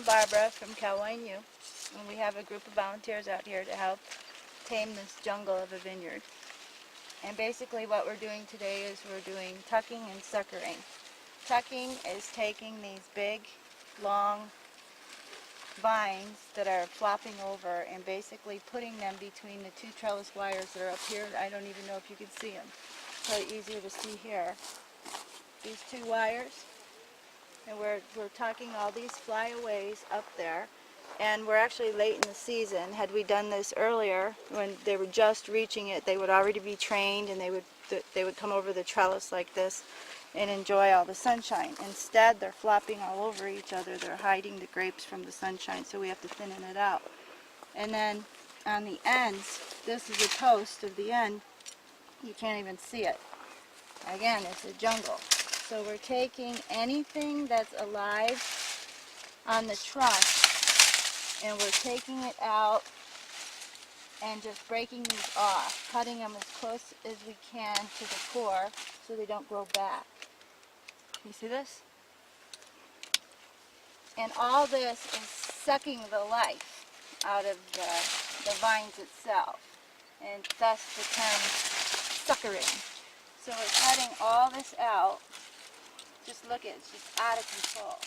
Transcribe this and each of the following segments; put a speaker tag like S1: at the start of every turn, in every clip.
S1: Barbara from Kalwine, and we have a group of volunteers out here to help tame this jungle of a vineyard. And basically what we're doing today is we're doing tucking and suckering. Tucking is taking these big, long vines that are flopping over and basically putting them between the two trellis wires that are up here. I don't even know if you can see them. Probably easier to see here. These two wires. And we're tucking all these flyaways up there. And we're actually late in the season. Had we done this earlier, when they were just reaching it, they would already be trained and they would come over the trellis like this and enjoy all the sunshine. Instead, they're flopping all over each other. They're hiding the grapes from the sunshine, so we have to thinnen it out. And then on the ends, this is a post of the end. You can't even see it. Again, it's a jungle. So we're taking anything that's alive on the trunk and we're taking it out and just breaking these off, cutting them as close as we can to the core so they don't grow back. You see this? And all this is sucking the life out of the vines itself, and thus the term suckering. So we're cutting all this out. Just look at it, it's just out of control.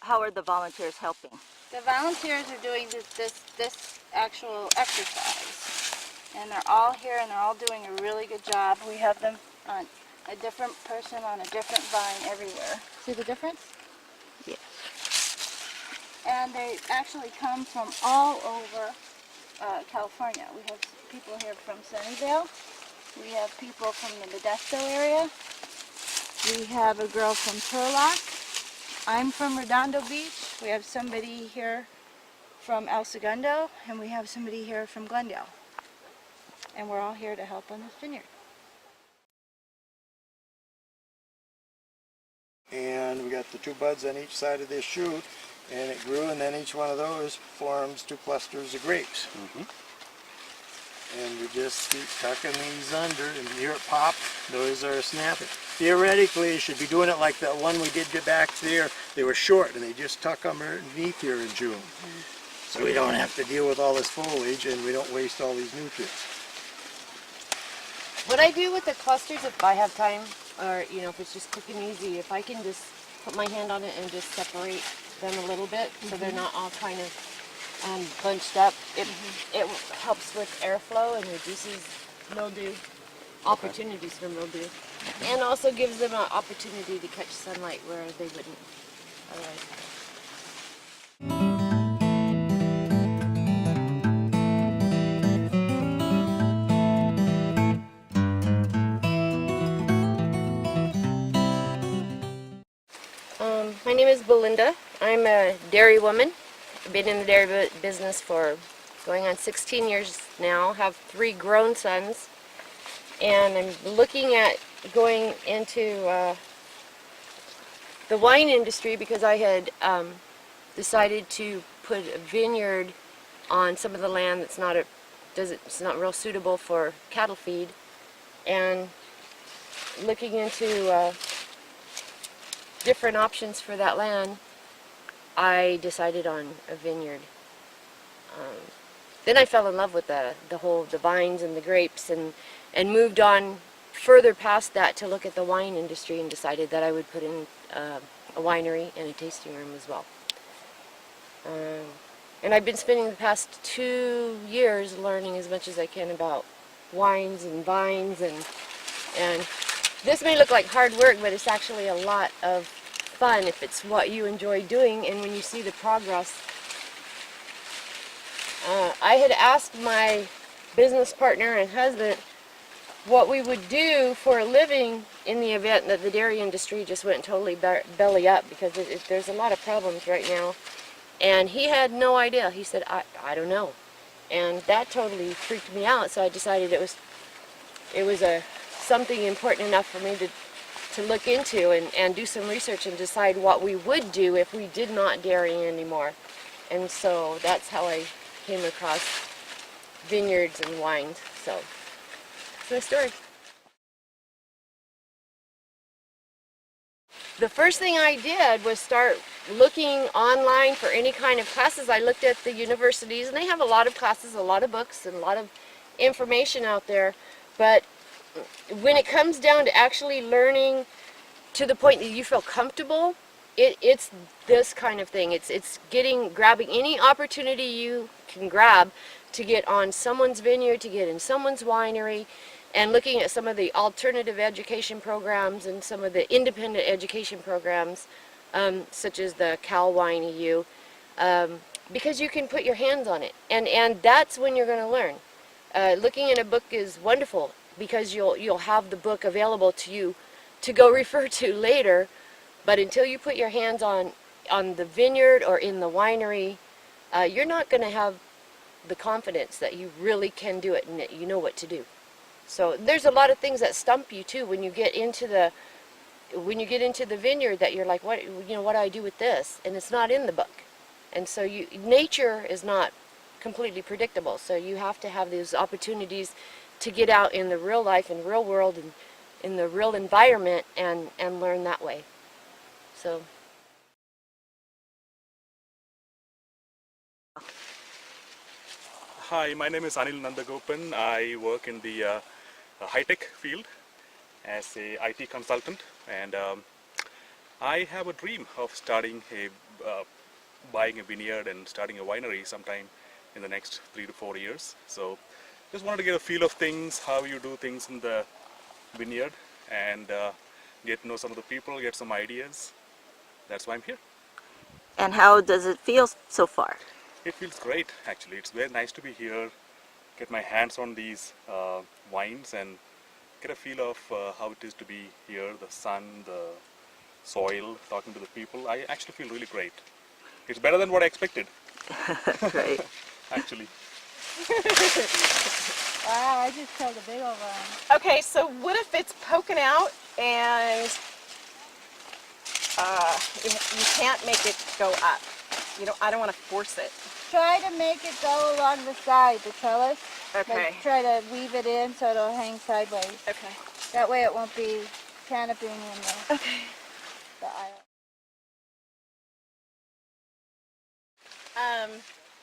S1: How are the volunteers helping? The volunteers are doing this actual exercise. And they're all here and they're all doing a really good job. We have them on a different person on a different vine everywhere. See the difference? Yes. And they actually come from all over California. We have people here from Sunnyvale. We have people from the Modesto area. We have a girl from Turlock. I'm from Redondo Beach. We have somebody here from El Segundo, and we have somebody here from Glendale. And we're all here to help on this vineyard.
S2: And we got the two buds on each side of this shoot, and it grew, and then each one of those forms two clusters of grapes. And we just keep tucking these under, and you hear it pop, those are snapping. Theoretically, you should be doing it like that one we did get back there. They were short, and they just tuck underneath here in June. So we don't have to deal with all this foliage, and we don't waste all these nutrients.
S3: What I do with the clusters, if I have time, or if it's just quick and easy, if I can just put my hand on it and just separate them a little bit, so they're not all kind of bunched up, it helps with airflow and reduces mildew, opportunities for mildew, and also gives them an opportunity to catch sunlight where they wouldn't otherwise. My name is Belinda. I'm a dairy woman. I've been in the dairy business for going on 16 years now. Have 3 grown sons, and I'm looking at going into the wine industry because I had decided to put a vineyard on some of the land that's it's not real suitable for cattle feed, and looking into different options for that land, I decided on a vineyard. Then I fell in love with the vines and the grapes, and moved on further past that to look at the wine industry, and decided that I would put in a winery and a tasting room as well. And I've been spending the past 2 years learning as much as I can about wines and vines, and this may look like hard work, but it's actually a lot of fun if it's what you enjoy doing, and when you see the progress. I had asked my business partner and husband what we would do for a living in the event that the dairy industry just went totally belly up, because there's a lot of problems right now. And he had no idea. He said, I don't know. And that totally freaked me out, so I decided it was something important enough for me to look into and do some research and decide what we would do if we did not dairy anymore. And so that's how I came across vineyards and wines. So that's my story. The first thing I did was start looking online for any kind of classes, I looked at the universities, and they have a lot of classes, a lot of books, and a lot of information out there. But when it comes down to actually learning to the point that you feel comfortable, it's this kind of thing. It's grabbing any opportunity you can grab to get on someone's vineyard, to get in someone's winery, and looking at some of the alternative education programs and some of the independent education programs, such as the Cal Wine EU, because you can put your hands on it, and that's when you're going to learn. Looking at a book is wonderful because you'll have the book available to you to go refer to later, but until you put your hands on the vineyard or in the winery, you're not going to have the confidence that you really can do it and that you know what to do. So there's a lot of things that stump you too when you get into the vineyard, that you're like, what do I do with this? And it's not in the book. And so nature is not completely predictable. So you have to have these opportunities to get out in the real life and real world and in the real environment and learn that way. So.
S4: Hi, my name is Anil Nandagopan. I work in the high-tech field as a IT consultant, and I have a dream of buying a vineyard and starting a winery sometime in the next 3 to 4 years. So just wanted to get a feel of things, how you do things in the vineyard, and get to know some of the people, get some ideas. That's why I'm here.
S5: And how does it feel so far?
S4: It feels great, actually. It's very nice to be here, get my hands on these wines and get a feel of how it is to be here, the sun, the soil, talking to the people. I actually feel really great. It's better than what I expected.
S5: Great.
S4: Actually.
S1: Wow, I just killed a big old one.
S6: Okay, so what if it's poking out and you can't make it go up? I don't want to force it.
S1: Try to make it go along the side, the trellis.
S6: Okay.
S1: Like, try to weave it in so it'll hang sideways.
S6: Okay.
S1: That way it won't be canopying in the aisle.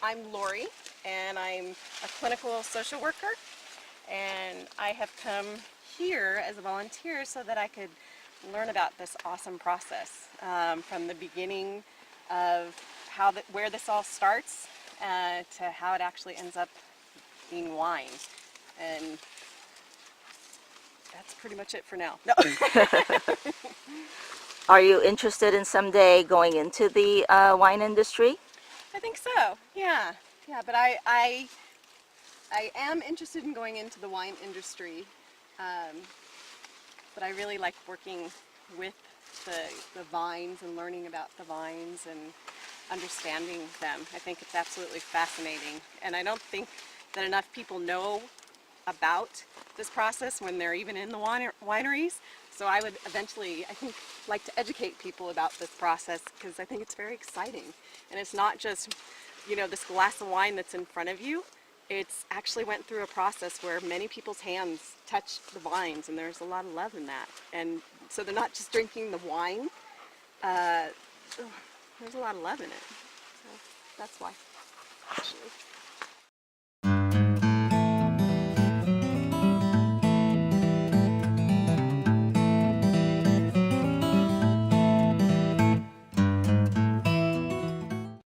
S6: I'm Lori, and I'm a clinical social worker, and I have come here as a volunteer so that I could learn about this awesome process, from the beginning of where this all starts to how it actually ends up being wine. And that's pretty much it for now. No.
S5: Are you interested in someday going into the wine industry?
S6: I think so. Yeah. But I am interested in going into the wine industry, but I really like working with the vines and learning about the vines and understanding them. I think it's absolutely fascinating, and I don't think that enough people know about this process when they're even in the wineries. So I would eventually, I think, like to educate people about this process, because I think it's very exciting. And it's not just, this glass of wine that's in front of you. It's actually went through a process where many people's hands touched the vines, and there's a lot of love in that. And so they're not just drinking the wine. There's a lot of love in it. So that's why, actually.